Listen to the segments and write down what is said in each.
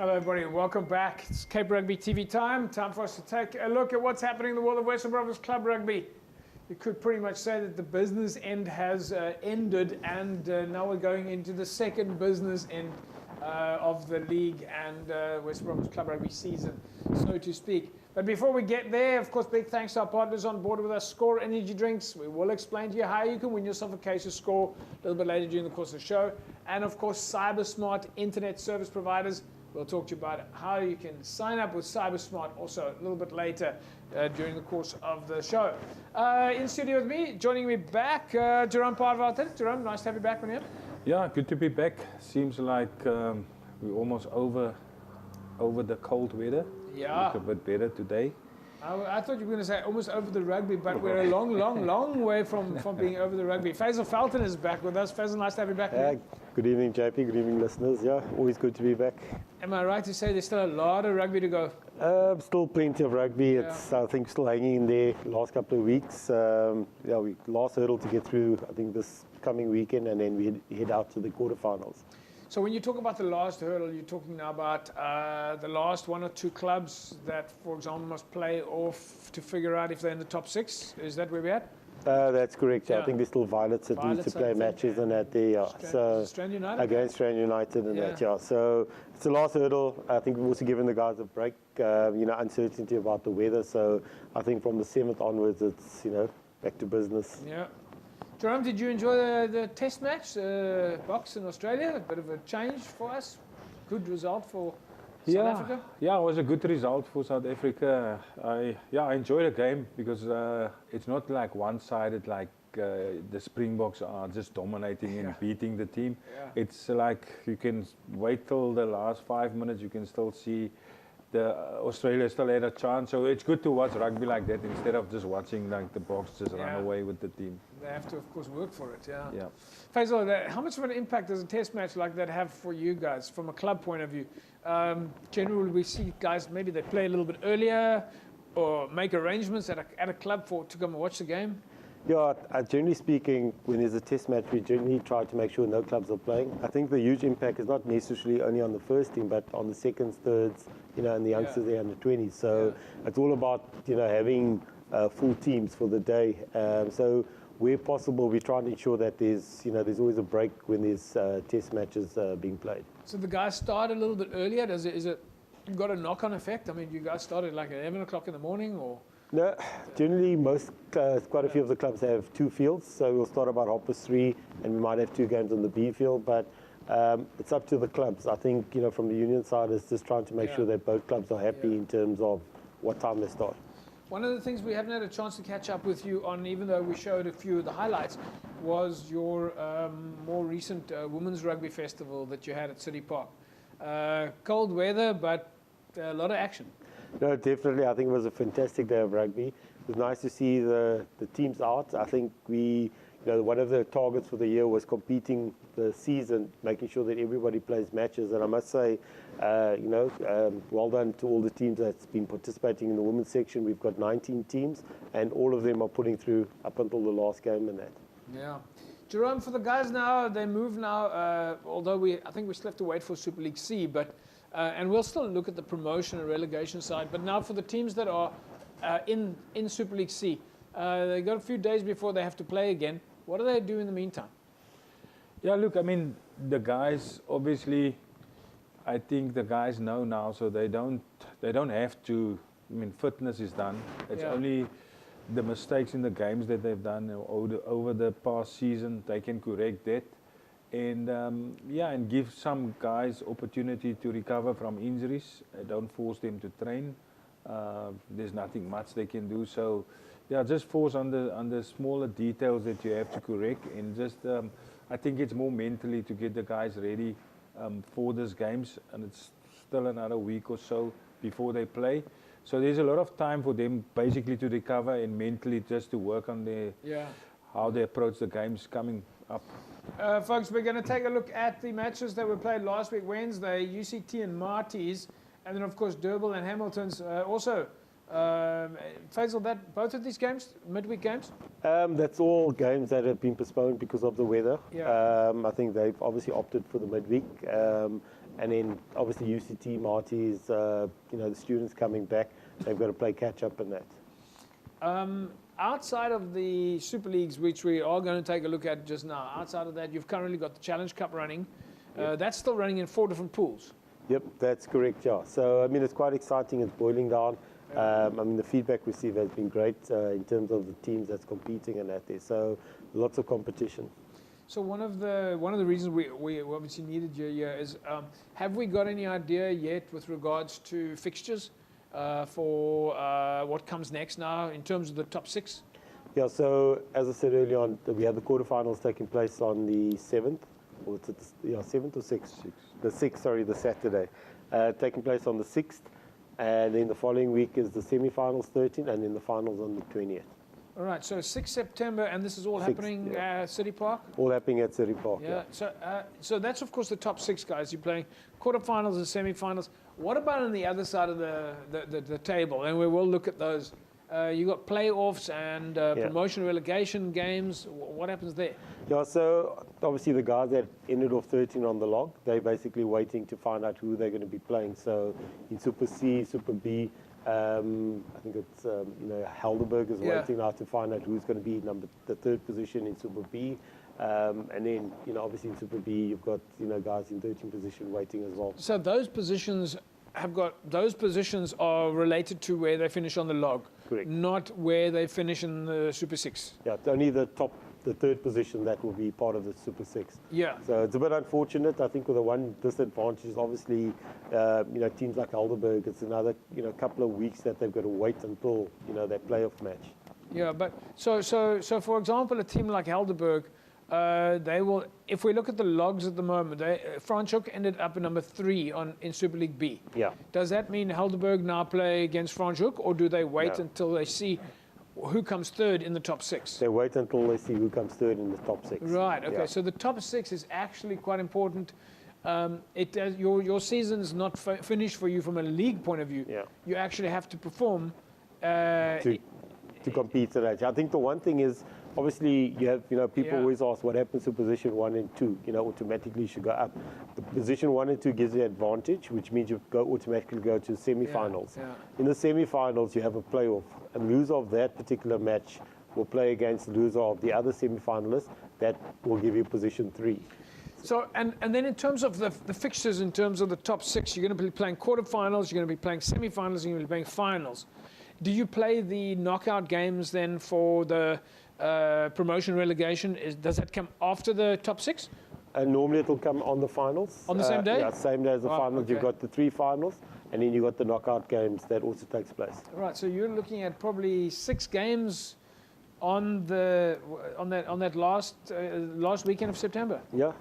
Hello everybody and welcome back. It's Cape Rugby TV time. Time for us to take a look at what's happening in the world of Western Province Club Rugby. You could pretty much say that the business end has ended and now we're going into the second business end of the league and Western Province Club Rugby season, so to speak. But before we get there, of course, big thanks to our partners on board with us, Score Energy Drinks. We will explain to you how you can win yourself a case of Score a little bit later during the course of the show. And of course, CyberSmart Internet Service Providers. We'll talk to you about how you can sign up with CyberSmart also a little bit later during the course of the show. In studio with me, joining me back, Jerome Parvalter. Jerome, nice to have you back on here. Yeah, good to be back. Seems like we're almost over the cold weather. Yeah. Look a bit better today. I thought you were going to say almost over the rugby, but we're a long way from being over the rugby. Faisal Felton is back with us. Faisal, nice to have you back. Good evening, JP. Good evening, listeners. Yeah, always good to be back. Am I right to say there's still a lot of rugby to go? Still plenty of rugby. Yeah. It's, I think, still hanging in there last couple of weeks. We last hurdle to get through, I think, this coming weekend, and then we head out to the quarterfinals. So when you talk about the last hurdle, you're talking now about the last one or two clubs that, for example, must play off to figure out if they're in the top six. Is that where we're at? That's correct. Yeah. I think there's still Violets that need to play matches and that there. Strand United? Against Strand United and that, yeah. So it's the last hurdle. I think we've also given the guys a break. Uncertainty about the weather. So I think from the 7th onwards, it's back to business. Yeah. Jerome, did you enjoy the test match, Box in Australia? A bit of a change for us. Good result for South Africa? Yeah, it was a good result for South Africa. I enjoyed the game because it's not like one-sided, like the Springboks are just dominating and beating the team. Yeah. It's like you can wait till the last 5 minutes, you can still see Australia still had a chance. So it's good to watch rugby like that instead of just watching like the Boks just run away with the team. They have to, of course, work for it, Yeah. Faisal, how much of an impact does a test match like that have for you guys from a club point of view? Generally, we see guys, maybe they play a little bit earlier or make arrangements at a club to come and watch the game. Yeah, generally speaking, when there's a test match, we generally try to make sure no clubs are playing. I think the huge impact is not necessarily only on the first team, but on the seconds, thirds, and the youngsters there under 20s. So it's all about, having full teams for the day. So where possible, we try and ensure that there's always a break when there's test matches being played. So the guys start a little bit earlier. Is it got a knock-on effect? I mean, you guys started like at 11 o'clock in the morning, or? No, generally quite a few of the clubs have two fields, so we'll start about 3:30, and we might have two games on the B field, but it's up to the clubs. I think, from the union side, it's just trying to make sure that both clubs are happy in terms of what time they start. One of the things we haven't had a chance to catch up with you on, even though we showed a few of the highlights, was your more recent Women's Rugby Festival that you had at City Park. Cold weather, but a lot of action. No, definitely. I think it was a fantastic day of rugby. It was nice to see the teams out. I think one of the targets for the year was completing the season, making sure that everybody plays matches. And I must say, well done to all the teams that's been participating in the women's section. We've got 19 teams, and all of them are putting through up until the last game and that. Yeah. Jerome, for the guys now, they move now, although I think we still have to wait for Super League C, but and we'll still look at the promotion and relegation side. But now for the teams that are in Super League C, they got a few days before they have to play again. What do they do in the meantime? Yeah, look, I mean, the guys, obviously, I think the guys know now, so they don't have to. I mean, fitness is done. It's only the mistakes in the games that they've done over the past season. They can correct that. And give some guys opportunity to recover from injuries. Don't force them to train. There's nothing much they can do. So, just force on the smaller details that you have to correct. And just, I think it's more mentally to get the guys ready for these games. And it's still another week or so before they play. So there's a lot of time for them basically to recover and mentally just to work on how they approach the games coming up. Folks, we're going to take a look at the matches that were played last week, Wednesday, UCT and Marties, and then, of course, Durban and Hamilton's also. Faisal, both of these games, midweek games? That's all games that have been postponed because of the weather. Yeah. I think they've obviously opted for the midweek. And then obviously UCT, Marty's, the students coming back, they've got to play catch up in that. Outside of the Super Leagues, which we are going to take a look at just now, outside of that, you've currently got the Challenge Cup running. That's still running in 4 different pools. Yep, that's correct, yeah. So, I mean, it's quite exciting. It's boiling down. I mean, the feedback received has been great in terms of the teams that's competing and that there. So, lots of competition. So one of the reasons we obviously needed you here is, have we got any idea yet with regards to fixtures for what comes next now in terms of the top 6? Yeah, so as I said earlier on, we have the quarterfinals taking place on the 7th. Or it's 7th or 6th? The 6th, sorry, the Saturday. Taking place on the 6th. And then the following week is the semi-finals 13th, and then the finals on the 20th. All right, so 6 September, and this is all happening at City Park? All happening at City Park, yeah. So that's, of course, the top 6 guys. You're playing quarterfinals and semi-finals. What about on the other side of the table? And we will look at those. You got playoffs and promotion relegation games. What happens there? Yeah, so obviously the guys that ended off 13 on the log, they're basically waiting to find out who they're going to be playing. So in Super C, Super B, I think it's Helderberg is waiting now to find out who's going to be the 3rd position in Super B. And then, obviously in Super B, you've got, guys in 13th position waiting as well. So those positions are related to where they finish on the log. Correct. Not where they finish in the Super 6. Yeah, it's only the 3rd position that will be part of the Super 6. Yeah. So it's a bit unfortunate. I think with the one disadvantage is obviously, teams like Helderberg, it's another, couple of weeks that they've got to wait until, that playoff match. Yeah, but so for example, a team like Helderberg, they will, if we look at the logs at the moment, Franschhoek ended up at number 3 in Super League B. Yeah. Does that mean Helderberg now play against Franschhoek, or do they wait until they see who comes 3rd in the top 6? They wait until they see who comes 3rd in the top 6. Right, okay, so the top 6 is actually quite important. Your season is not finished for you from a league point of view. Yeah. You actually have to perform to compete in that. I think the one thing is, obviously, you have, people always ask what happens to position 1 and 2. Automatically you should go up. The position 1 and 2 gives you advantage, which means you automatically go to semi-finals. Yeah. In the semi-finals, you have a playoff. A loser of that particular match will play against the loser of the other semi-finalists. That will give you position 3. So, and then in terms of the fixtures, in terms of the top 6, you're going to be playing quarterfinals, you're going to be playing semi-finals, and you're going to be playing finals. Do you play the knockout games then for the promotion relegation? Does that come after the top 6? And normally it will come on the finals. On the same day? Yeah, same day as the finals. Okay. You've got the 3 finals, and then you've got the knockout games that also takes place. Right, so you're looking at probably 6 games on that last weekend of September. Yeah,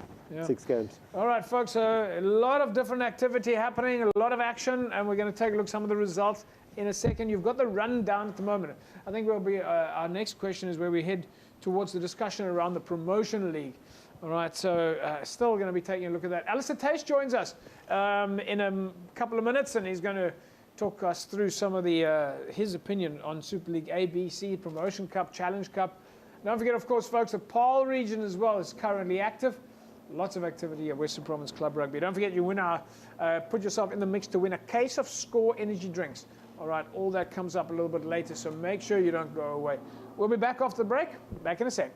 6 games. All right, folks, a lot of different activity happening, a lot of action, and we're going to take a look at some of the results in a second. You've got the rundown at the moment. I think we'll be our next question is where we head towards the discussion around the promotion league. All right, so still going to be taking a look at that. Alistair Tace joins us in a couple of minutes, and he's going to talk us through some of his opinion on Super League A, B, C, Promotion Cup, Challenge Cup. Don't forget, of course, folks, the Paarl region as well is currently active. Lots of activity at Western Province Club Rugby. Don't forget, you win put yourself in the mix to win a case of Score energy drinks. All right, all that comes up a little bit later, so make sure you don't go away. We'll be back after the break. Back in a sec.